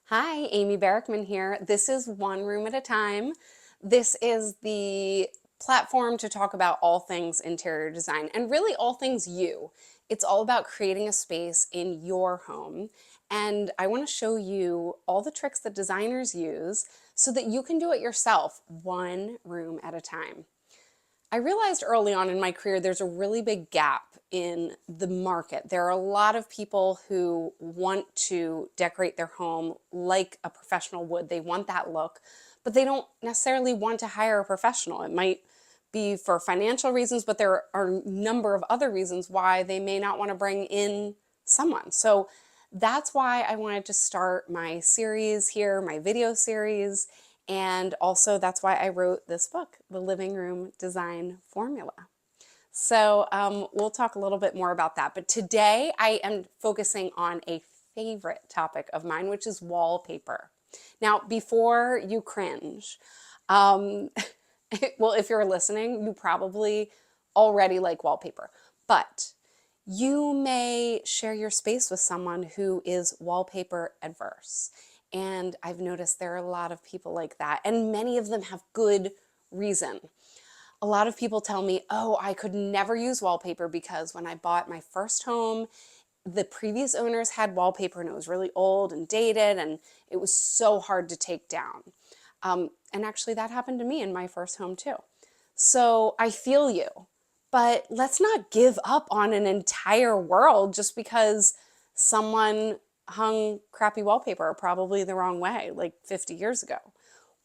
Hi, Amy Barrickman here. This is One Room at a Time. This is the platform to talk about all things interior design and really all things you. It's all about creating a space in your home. And I want to show you all the tricks that designers use so that you can do it yourself, one room at a time. I realized early on in my career there's a really big gap in the market. There are a lot of people who want to decorate their home like a professional would. They want that look, but they don't necessarily want to hire a professional. It might be for financial reasons, but there are a number of other reasons why they may not want to bring in someone. So that's why I wanted to start my series here, my video series, and also that's why I wrote this book, The Living Room Design Formula. So we'll talk a little bit more about that. But today I am focusing on a favorite topic of mine, which is wallpaper. Now, before you cringe, um, well, if you're listening, you probably already like wallpaper, but you may share your space with someone who is wallpaper adverse. And I've noticed there are a lot of people like that, and many of them have good reason. A lot of people tell me, oh, I could never use wallpaper because when I bought my first home, the previous owners had wallpaper and it was really old and dated and it was so hard to take down. And actually, that happened to me in my first home too. So I feel you, but let's not give up on an entire world just because someone hung crappy wallpaper probably the wrong way like 50 years ago.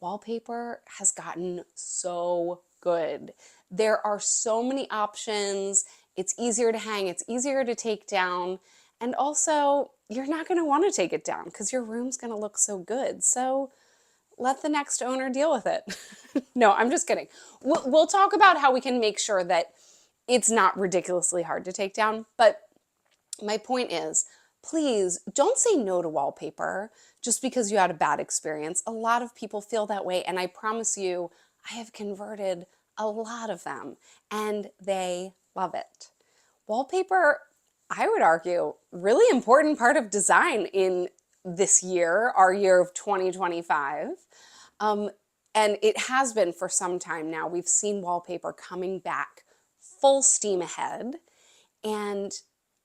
Wallpaper has gotten so good. There are so many options. It's easier to hang, it's easier to take down, and also you're not going to want to take it down because your room's going to look so good. So let the next owner deal with it. No, I'm just kidding. We'll talk about how we can make sure that it's not ridiculously hard to take down. But my point is, please don't say no to wallpaper just because you had a bad experience. A lot of people feel that way. And I promise you, I have converted a lot of them and they love it. Wallpaper, I would argue, really important part of design in this year, our year of 2025. Um, and it has been for some time now. We've seen wallpaper coming back full steam ahead. And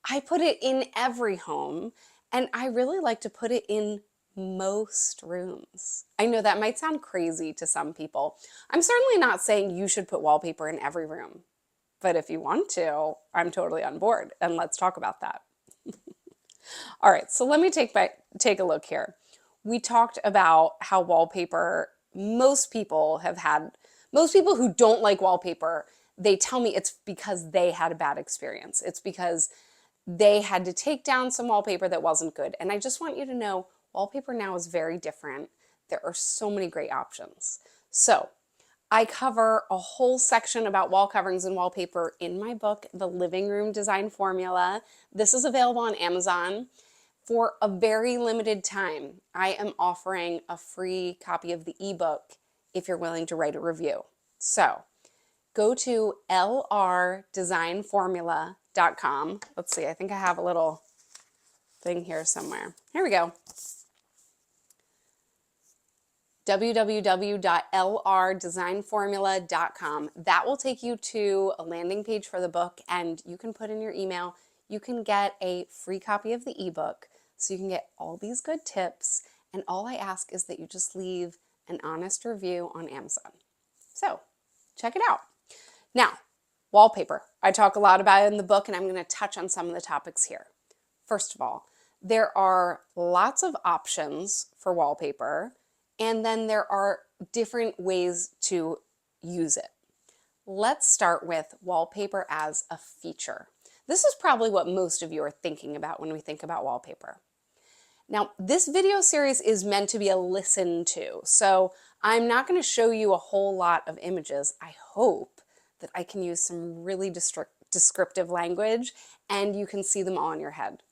I put it in every home. And I really like to put it in most rooms. I know that might sound crazy to some people. I'm certainly not saying you should put wallpaper in every room. But if you want to, I'm totally on board. And let's talk about that. All right, so let me take a look here. We talked about how wallpaper, most people who don't like wallpaper, they tell me it's because they had a bad experience. It's because they had to take down some wallpaper that wasn't good. And I just want you to know wallpaper now is very different. There are so many great options. So I cover a whole section about wall coverings and wallpaper in my book, The Living Room Design Formula. This is available on Amazon. For a very limited time, I am offering a free copy of the ebook if you're willing to write a review. So go to lrdesignformula.com. Let's see, I think I have a little thing here somewhere. Here we go. www.lrdesignformula.com. That will take you to a landing page for the book, and you can put in your email. You can get a free copy of the ebook, so you can get all these good tips. And all I ask is that you just leave an honest review on Amazon. So check it out. Now, wallpaper. I talk a lot about it in the book, and I'm going to touch on some of the topics here. First of all, there are lots of options for wallpaper. And then there are different ways to use it. Let's start with wallpaper as a feature. This is probably what most of you are thinking about when we think about wallpaper. Now, this video series is meant to be a listen to, so I'm not going to show you a whole lot of images. I hope that I can use some really descriptive language and you can see them all in your head.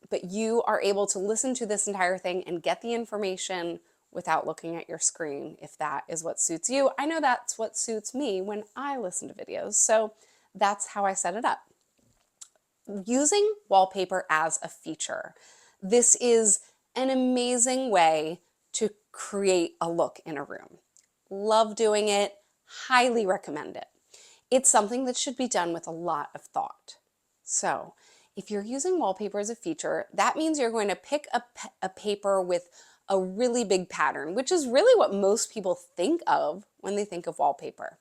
But you are able to listen to this entire thing and get the information without looking at your screen if that is what suits you. I know that's what suits me when I listen to videos, so that's how I set it up. Using wallpaper as a feature. This is an amazing way to create a look in a room. Love doing it, highly recommend it. It's something that should be done with a lot of thought. So, if you're using wallpaper as a feature, that means you're going to pick a paper with a really big pattern, which is really what most people think of when they think of wallpaper.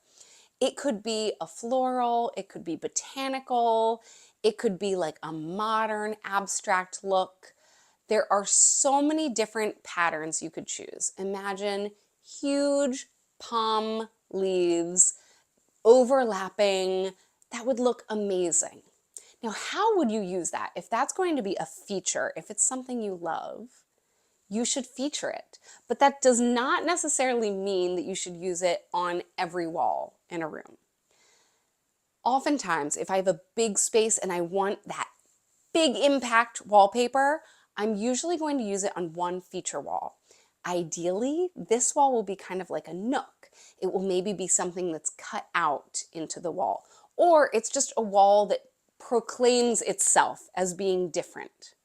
It could be a floral, it could be botanical, it could be like a modern abstract look. There are so many different patterns you could choose. Imagine huge palm leaves overlapping. That would look amazing. Now, how would you use that? If that's going to be a feature, if it's something you love, you should feature it. But that does not necessarily mean that you should use it on every wall in a room. Oftentimes, if I have a big space and I want that big impact wallpaper, I'm usually going to use it on one feature wall. Ideally, this wall will be kind of like a nook. It will maybe be something that's cut out into the wall, or it's just a wall that proclaims itself as being different.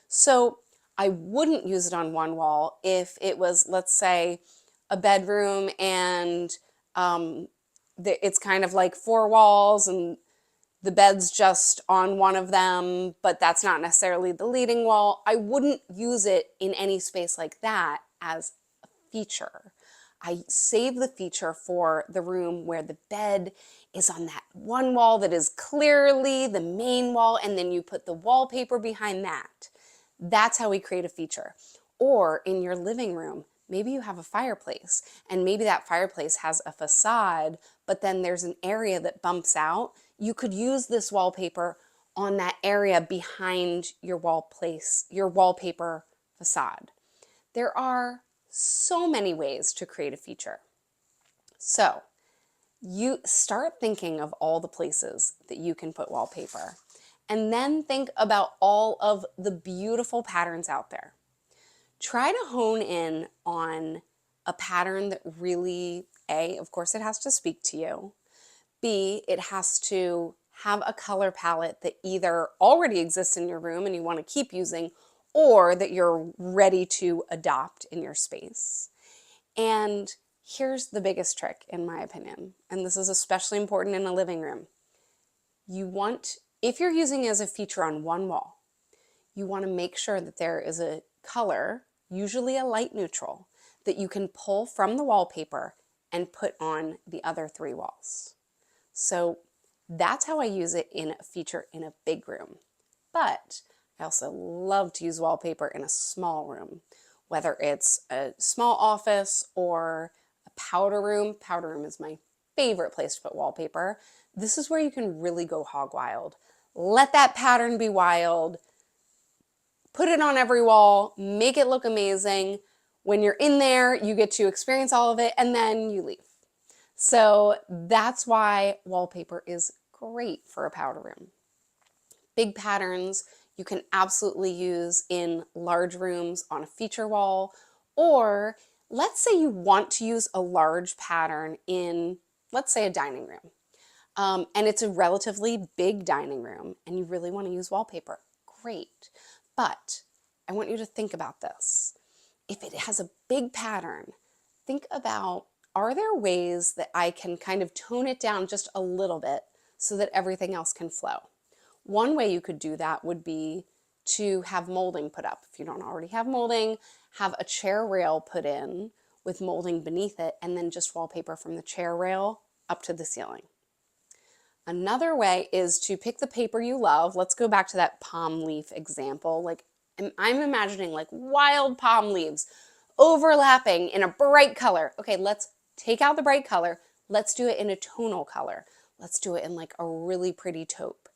So I wouldn't use it on one wall if it was, let's say, a bedroom and it's kind of like four walls and the bed's just on one of them, but that's not necessarily the leading wall. I wouldn't use it in any space like that as a feature. I save the feature for the room where the bed is on that one wall that is clearly the main wall, and then you put the wallpaper behind that. That's how we create a feature. Or in your living room, maybe you have a fireplace, and maybe that fireplace has a facade, but then there's an area that bumps out. You could use this wallpaper on that area behind your wallpaper facade. There are so many ways to create a feature. So you start thinking of all the places that you can put wallpaper, and then think about all of the beautiful patterns out there. Try to hone in on a pattern that really, A, of course it has to speak to you. B, it has to have a color palette that either already exists in your room and you want to keep using, or that you're ready to adopt in your space. And here's the biggest trick, in my opinion, and this is especially important in a living room. If you're using it as a feature on one wall, you want to make sure that there is a color, usually a light neutral, that you can pull from the wallpaper and put on the other three walls. So that's how I use it in a feature in a big room. But I also love to use wallpaper in a small room, whether it's a small office or a powder room. Powder room is my favorite place to put wallpaper. This is where you can really go hog wild. Let that pattern be wild. Put it on every wall, make it look amazing. When you're in there, you get to experience all of it, and then you leave. So that's why wallpaper is great for a powder room. Big patterns you can absolutely use in large rooms on a feature wall, or let's say you want to use a large pattern in, let's say, a dining room. And it's a relatively big dining room and you really want to use wallpaper. Great. But I want you to think about this. If it has a big pattern, think about, are there ways that I can kind of tone it down just a little bit so that everything else can flow? One way you could do that would be to have molding put up. If you don't already have molding, have a chair rail put in with molding beneath it, and then just wallpaper from the chair rail up to the ceiling. Another way is to pick the paper you love. Let's go back to that palm leaf example. Like, I'm imagining like wild palm leaves overlapping in a bright color. Okay, let's take out the bright color. Let's do it in a tonal color. Let's do it in like a really pretty taupe.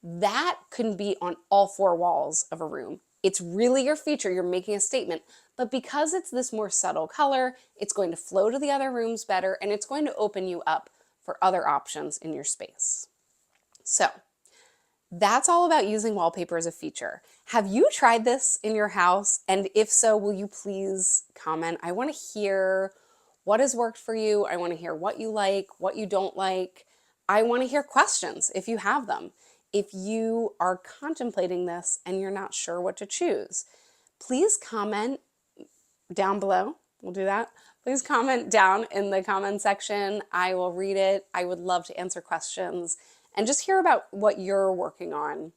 That can be on all four walls of a room. It's really your feature, you're making a statement, but because it's this more subtle color, it's going to flow to the other rooms better, and it's going to open you up for other options in your space. So that's all about using wallpaper as a feature. Have you tried this in your house? And if so, will you please comment? I want to hear what has worked for you. I want to hear what you like, what you don't like. I want to hear questions if you have them. If you are contemplating this and you're not sure what to choose, please comment down below. We'll do that. Please comment down in the comment section. I will read it. I would love to answer questions and just hear about what you're working on.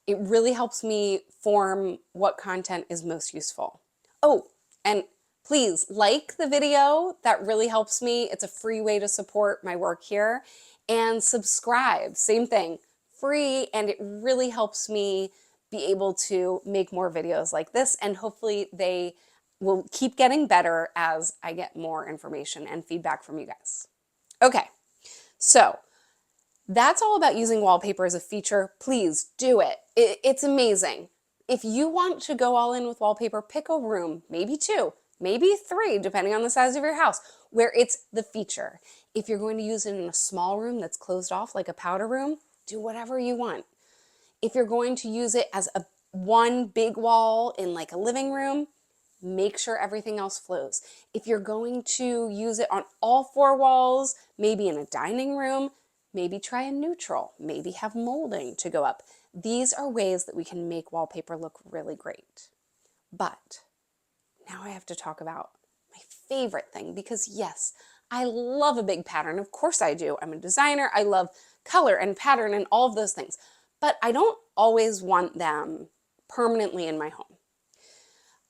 It really helps me form what content is most useful. Oh, and please like the video. That really helps me. It's a free way to support my work here. And subscribe, same thing, free, and it really helps me be able to make more videos like this, and hopefully they will keep getting better as I get more information and feedback from you guys. Okay, so that's all about using wallpaper as a feature. Please do it. It's amazing. If you want to go all in with wallpaper, pick a room, maybe 2, maybe 3, depending on the size of your house, where it's the feature. If you're going to use it in a small room that's closed off, like a powder room, do whatever you want. If you're going to use it as one big wall in like a living room, make sure everything else flows. If you're going to use it on all 4 walls, maybe in a dining room, maybe try a neutral, maybe have molding to go up. These are ways that we can make wallpaper look really great. But now I have to talk about my favorite thing, because yes, I love a big pattern. Of course I do. I'm a designer. I love color and pattern and all of those things. But I don't always want them permanently in my home.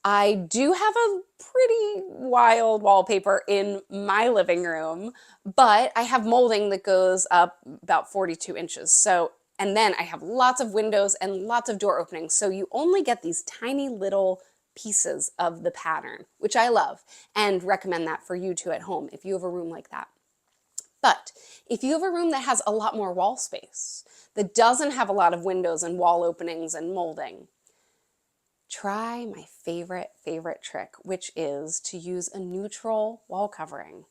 I do have a pretty wild wallpaper in my living room, but I have molding that goes up about 42 inches. So, and then I have lots of windows and lots of door openings. So you only get these tiny little pieces of the pattern, which I love and recommend that for you too at home if you have a room like that. But if you have a room that has a lot more wall space, that doesn't have a lot of windows and wall openings and molding, try my favorite trick, which is to use a neutral wall covering.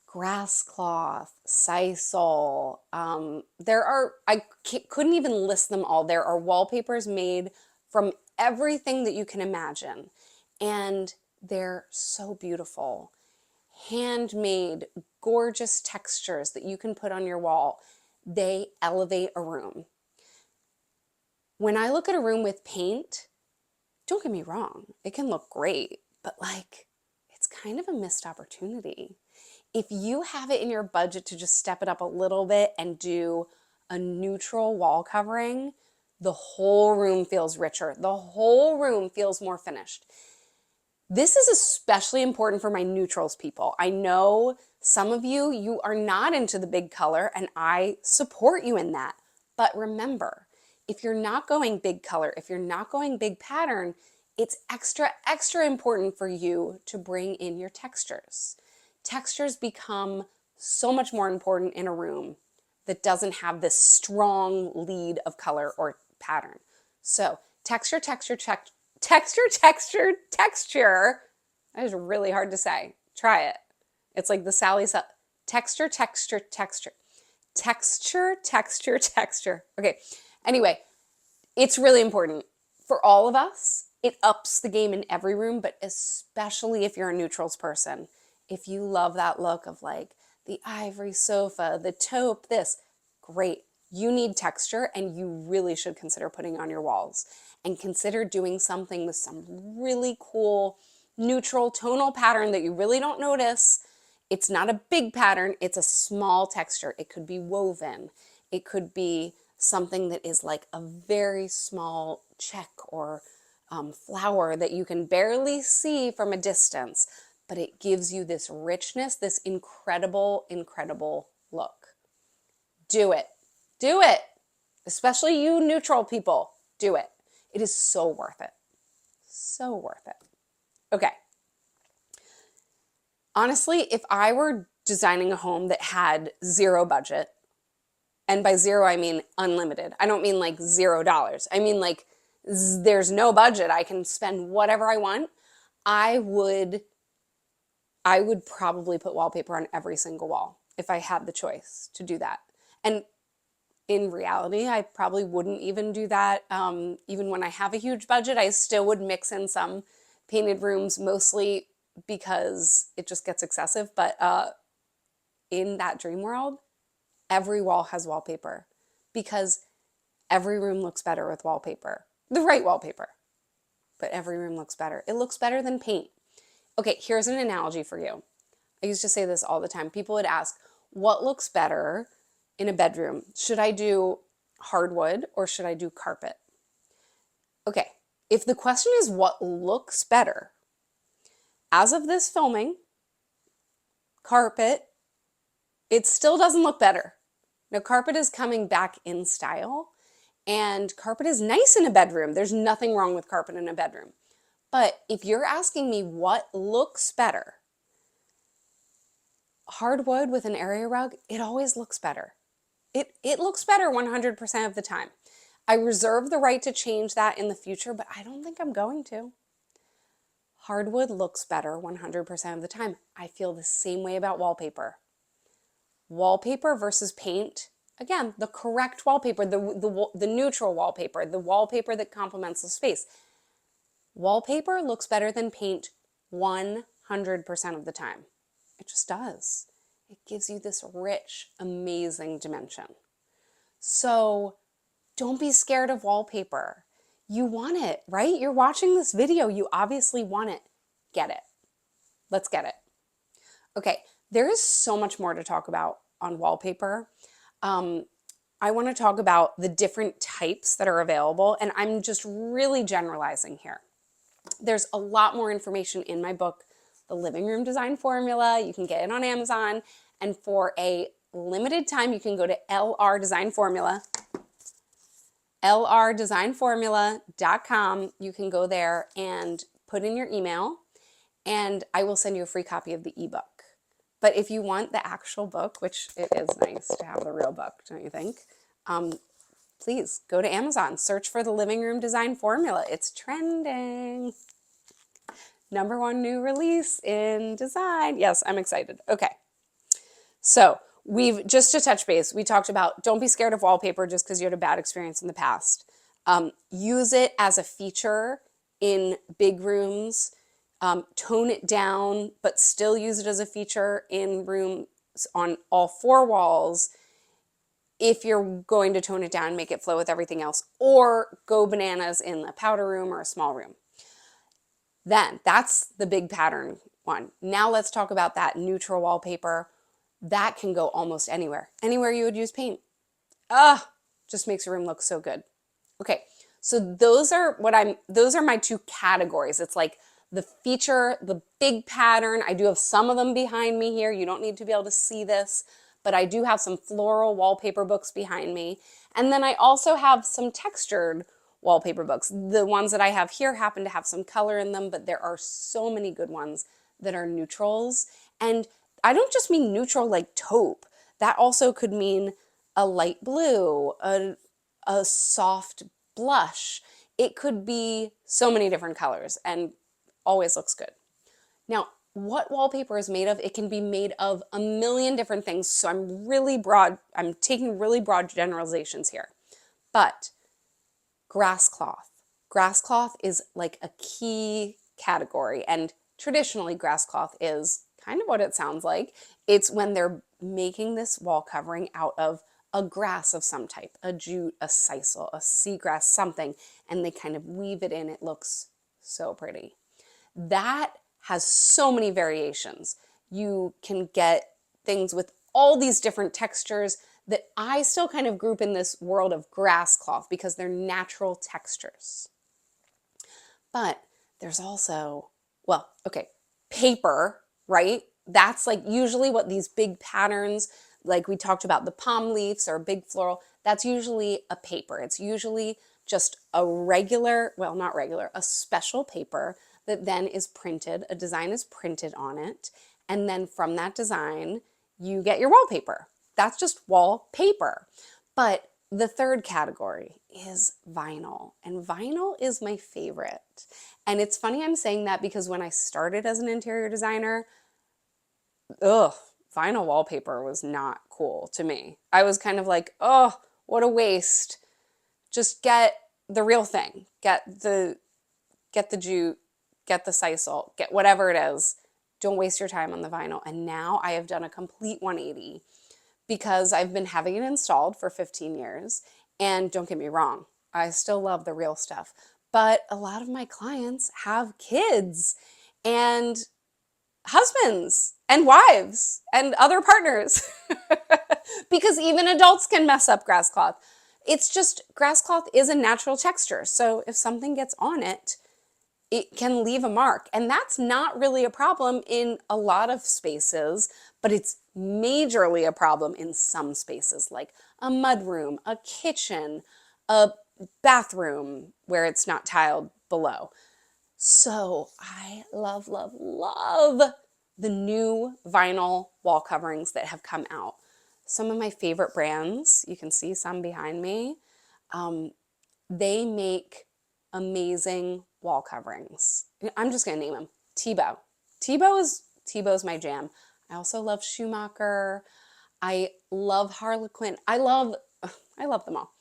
Grass cloth, sisal. I couldn't even list them all. There are wallpapers made from everything that you can imagine, and they're so beautiful. Handmade, gorgeous textures that you can put on your wall. They elevate a room. When I look at a room with paint, don't get me wrong, it can look great, but like, it's kind of a missed opportunity. If you have it in your budget to just step it up a little bit and do a neutral wall covering, the whole room feels richer. The whole room feels more finished. This is especially important for my neutrals people. I know some of you are not into the big color, and I support you in that. But remember, if you're not going big color, if you're not going big pattern, it's extra important for you to bring in your textures. Textures become so much more important in a room that doesn't have this strong lead of color or pattern. So texture. That is really hard to say. Try it. It's like the texture. Okay. Anyway, it's really important for all of us. It ups the game in every room, but especially if you're a neutrals person. If you love that look of like the ivory sofa, the taupe, this, great. You need texture, and you really should consider putting on your walls, and consider doing something with some really cool neutral tonal pattern that you really don't notice. It's not a big pattern, it's a small texture. It could be woven. It could be something that is like a very small check or flower that you can barely see from a distance, but it gives you this richness, this incredible look. Do it. Do it. Especially you neutral people. Do it. It is so worth it. So worth it. Okay. Honestly, if I were designing a home that had 0 budget, and by 0 I mean unlimited. I don't mean like $0. I mean like there's no budget. I can spend whatever I want. I would probably put wallpaper on every single wall if I had the choice to do that. And in reality, I probably wouldn't even do that. Even when I have a huge budget, I still would mix in some painted rooms, mostly because it just gets excessive. But in that dream world, every wall has wallpaper, because every room looks better with wallpaper, the right wallpaper. but every room looks better. It looks better than paint. Okay, here's an analogy for you. I used to say this all the time. People would ask, what looks better in a bedroom? Should I do hardwood or should I do carpet? Okay, if the question is what looks better, as of this filming, carpet, it still doesn't look better. Now, carpet is coming back in style, and carpet is nice in a bedroom. There's nothing wrong with carpet in a bedroom. But if you're asking me what looks better, hardwood with an area rug, it always looks better. It looks better 100% of the time. I reserve the right to change that in the future, but I don't think I'm going to. Hardwood looks better 100% of the time. I feel the same way about wallpaper. Wallpaper versus paint, again, the correct wallpaper, the neutral wallpaper, the wallpaper that complements the space. Wallpaper looks better than paint 100% of the time. It just does. It gives you this rich, amazing dimension. So don't be scared of wallpaper. You want it, right? You're watching this video. You obviously want it. Get it. Let's get it. Okay, there is so much more to talk about on wallpaper. I want to talk about the different types that are available, and I'm just really generalizing here. There's a lot more information in my book, The Living Room Design Formula. You can get it on Amazon, and for a limited time, you can go to LR Design Formula, lrdesignformula.com. You can go there and put in your email, and I will send you a free copy of the ebook. But if you want the actual book, which it is nice to have the real book, don't you think? Please go to Amazon, search for The Living Room Design Formula. It's trending. #1 new release in design. Yes, I'm excited. Okay. So just to touch base, we talked about don't be scared of wallpaper just because you had a bad experience in the past. Use it as a feature in big rooms. Tone it down, but still use it as a feature in rooms on all 4 walls. If you're going to tone it down, make it flow with everything else, or go bananas in a powder room or a small room. Then that's the big pattern one. Now let's talk about that neutral wallpaper. That can go almost anywhere. Anywhere you would use paint. Just makes a room look so good. Okay, so those are my 2 categories. It's like the feature, the big pattern. I do have some of them behind me here. You don't need to be able to see this, but I do have some floral wallpaper books behind me. And then I also have some textured wallpaper books. The ones that I have here happen to have some color in them, but there are so many good ones that are neutrals. And I don't just mean neutral like taupe. That also could mean a light blue, a soft blush. It could be so many different colors and always looks good. Now, what wallpaper is made of? It can be made of a million different things. So I'm taking really broad generalizations here. But grass cloth. Grass cloth is like a key category, and traditionally grass cloth is kind of what it sounds like. It's when they're making this wall covering out of a grass of some type, a jute, a sisal, a seagrass, something, and they kind of weave it in. It looks so pretty. That has so many variations. You can get things with all these different textures that I still kind of group in this world of grass cloth because they're natural textures. But there's also, paper, right? That's like usually what these big patterns, like we talked about the palm leaves or big floral, that's usually a paper. It's usually just a a special paper that then is printed, a design is printed on it, and then from that design, you get your wallpaper. That's just wallpaper. But the third category is vinyl, and vinyl is my favorite. And it's funny I'm saying that because when I started as an interior designer, vinyl wallpaper was not cool to me. I was kind of like, what a waste. Just get the real thing. Get the jute, get the sisal, get whatever it is. Don't waste your time on the vinyl. And now I have done a complete 180 because I've been having it installed for 15 years. And don't get me wrong, I still love the real stuff. but a lot of my clients have kids and husbands and wives and other partners because even adults can mess up grass cloth. It's just grass cloth is a natural texture. So if something gets on it, it can leave a mark. And that's not really a problem in a lot of spaces, but it's majorly a problem in some spaces, like a mudroom, a kitchen, a bathroom where it's not tiled below. So I love, love, love the new vinyl wall coverings that have come out. Some of my favorite brands, you can see some behind me, they make amazing wall coverings. I'm just gonna name them. Tebow. Tebow's my jam. I also love Schumacher. I love Harlequin. I love them all.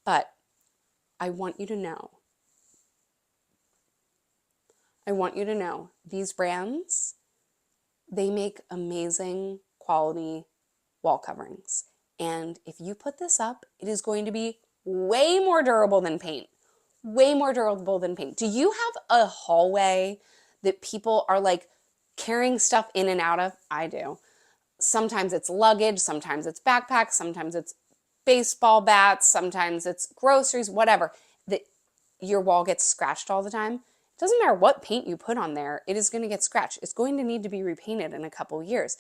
But I want you to know these brands, they make amazing quality wall coverings. And if you put this up, it is going to be way more durable than paint. Way more durable than paint. Do you have a hallway that people are like carrying stuff in and out of? I do. Sometimes it's luggage, sometimes it's backpacks, sometimes it's baseball bats, sometimes it's groceries, whatever. That your wall gets scratched all the time. It doesn't matter what paint you put on there, it is going to get scratched. It's going to need to be repainted in a couple years.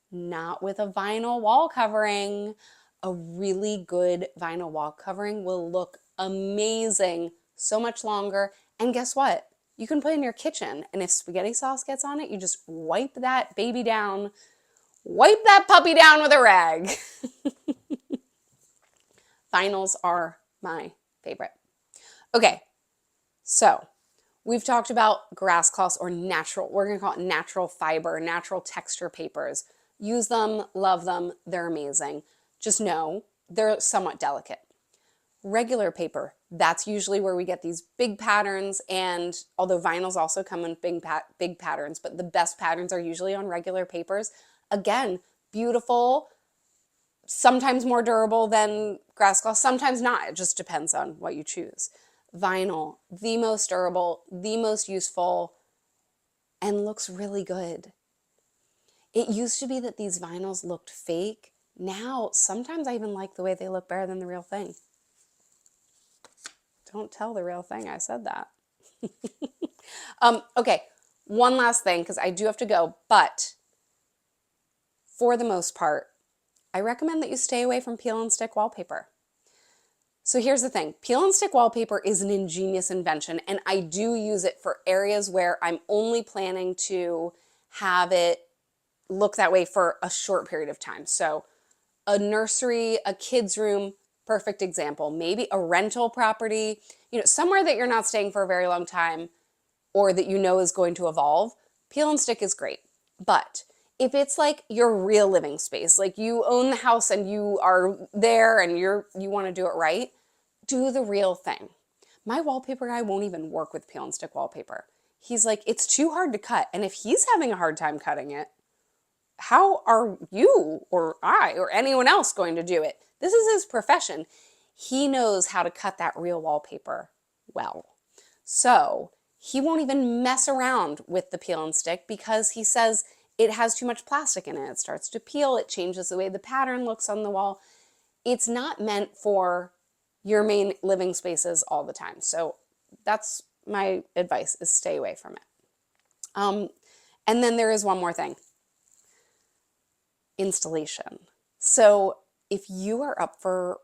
Not with a vinyl wall covering. A really good vinyl wall covering will look amazing so much longer. And guess what? You can put it in your kitchen, and if spaghetti sauce gets on it, you just wipe that baby down, wipe that puppy down with a rag. Vinyls are my favorite. Okay, so we've talked about grass cloths or natural, we're gonna call it natural fiber, natural texture papers. Use them, love them, they're amazing. Just know they're somewhat delicate. Regular paper, that's usually where we get these big patterns, and although vinyls also come in big patterns, but the best patterns are usually on regular papers. Again, beautiful, sometimes more durable than grass cloth, sometimes not. It just depends on what you choose. Vinyl, the most durable, the most useful, and looks really good. It used to be that these vinyls looked fake. Now, sometimes I even like the way they look better than the real thing. Don't tell the real thing I said that. Okay, one last thing, because I do have to go, but for the most part, I recommend that you stay away from peel and stick wallpaper. So here's the thing, peel and stick wallpaper is an ingenious invention, and I do use it for areas where I'm only planning to have it look that way for a short period of time. So a nursery, a kid's room, perfect example. Maybe a rental property, somewhere that you're not staying for a very long time or that you know is going to evolve, peel and stick is great. But if it's like your real living space, like you own the house and you are there and you want to do it right, do the real thing. My wallpaper guy won't even work with peel and stick wallpaper. He's like, it's too hard to cut. And if he's having a hard time cutting it, how are you or I or anyone else going to do it? This is his profession. He knows how to cut that real wallpaper well. So he won't even mess around with the peel and stick because he says it has too much plastic in it. It starts to peel. It changes the way the pattern looks on the wall. It's not meant for your main living spaces all the time. So that's my advice, is stay away from it. And then there is one more thing. Installation. So if you are up for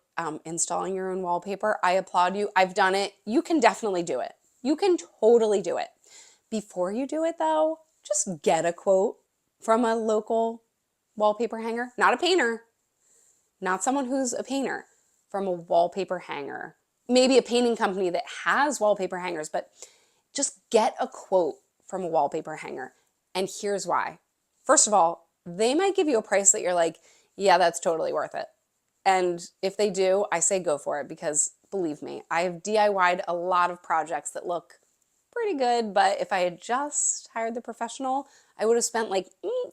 installing your own wallpaper, I applaud you. I've done it. You can definitely do it. You can totally do it. Before you do it though, just get a quote from a local wallpaper hanger, not a painter, not someone who's a painter, from a wallpaper hanger. Maybe a painting company that has wallpaper hangers, but just get a quote from a wallpaper hanger. And here's why. First of all, they might give you a price that you're like, yeah, that's totally worth it. And if they do, I say go for it, because believe me, I have DIY'd a lot of projects that look pretty good, but if I had just hired the professional, I would have spent like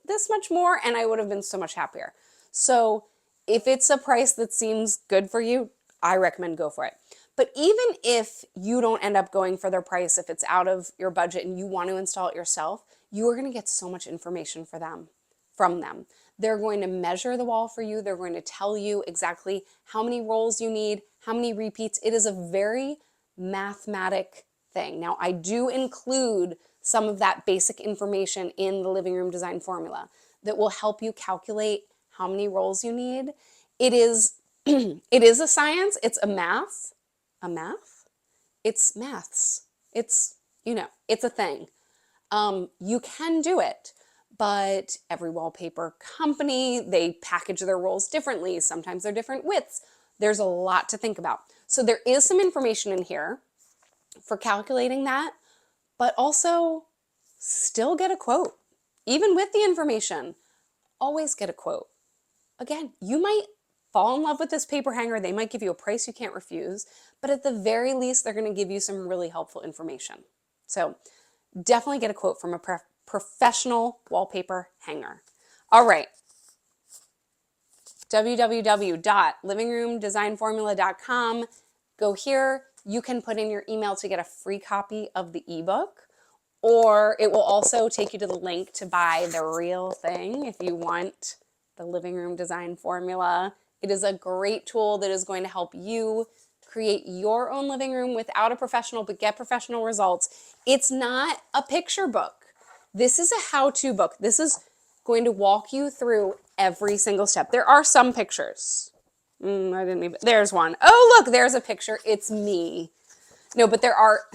this much more and I would have been so much happier. So if it's a price that seems good for you, I recommend go for it. But even if you don't end up going for their price, if it's out of your budget and you want to install it yourself, you are going to get so much information from them. They're going to measure the wall for you. They're going to tell you exactly how many rolls you need, how many repeats. It is a very mathematic thing. Now, I do include some of that basic information in the living room design formula that will help you calculate how many rolls you need. It is it is a science. It's a math. It's maths. It's, it's a thing. You can do it, but every wallpaper company, they package their rolls differently. Sometimes they're different widths. There's a lot to think about. So there is some information in here for calculating that, but also still get a quote. Even with the information, always get a quote. Again, you might fall in love with this paper hanger. They might give you a price you can't refuse, but at the very least, they're going to give you some really helpful information. So definitely get a quote from a professional wallpaper hanger. All right. www.livingroomdesignformula.com. Go here. You can put in your email to get a free copy of the ebook, or it will also take you to the link to buy the real thing if you want the living room design formula. It is a great tool that is going to help you create your own living room without a professional, but get professional results. It's not a picture book. This is a how-to book. This is going to walk you through every single step. There are some pictures. There's one. Oh, look, there's a picture. It's me. No, but there are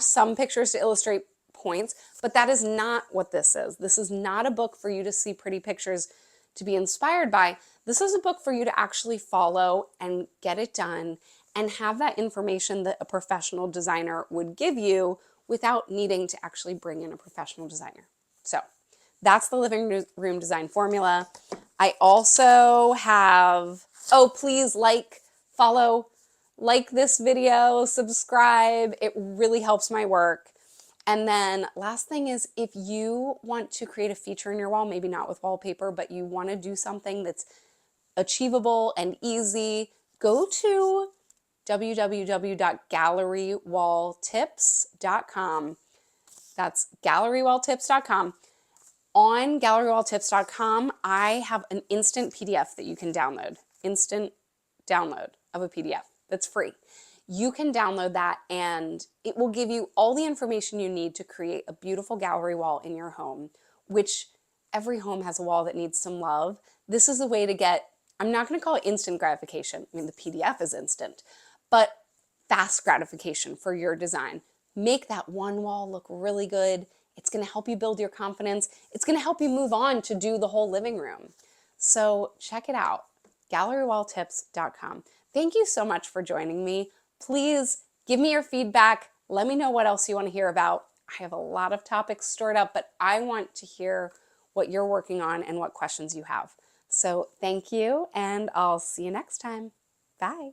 some pictures to illustrate points, but that is not what this is. This is not a book for you to see pretty pictures to be inspired by. This is a book for you to actually follow and get it done and have that information that a professional designer would give you without needing to actually bring in a professional designer. So that's the living room design formula. I also have, please follow, like this video, subscribe. It really helps my work. And then last thing is, if you want to create a feature in your wall, maybe not with wallpaper, but you want to do something that's achievable and easy, go to www.gallerywalltips.com. That's gallerywalltips.com. On gallerywalltips.com, I have an instant PDF that you can download. Instant download of a PDF that's free. You can download that and it will give you all the information you need to create a beautiful gallery wall in your home, which every home has a wall that needs some love. This is a way to get, I'm not going to call it instant gratification. I mean, the PDF is instant, but fast gratification for your design. Make that one wall look really good. It's going to help you build your confidence. It's going to help you move on to do the whole living room. So check it out, gallerywalltips.com. Thank you so much for joining me. Please give me your feedback. Let me know what else you want to hear about. I have a lot of topics stored up, but I want to hear what you're working on and what questions you have. So thank you, and I'll see you next time. Bye.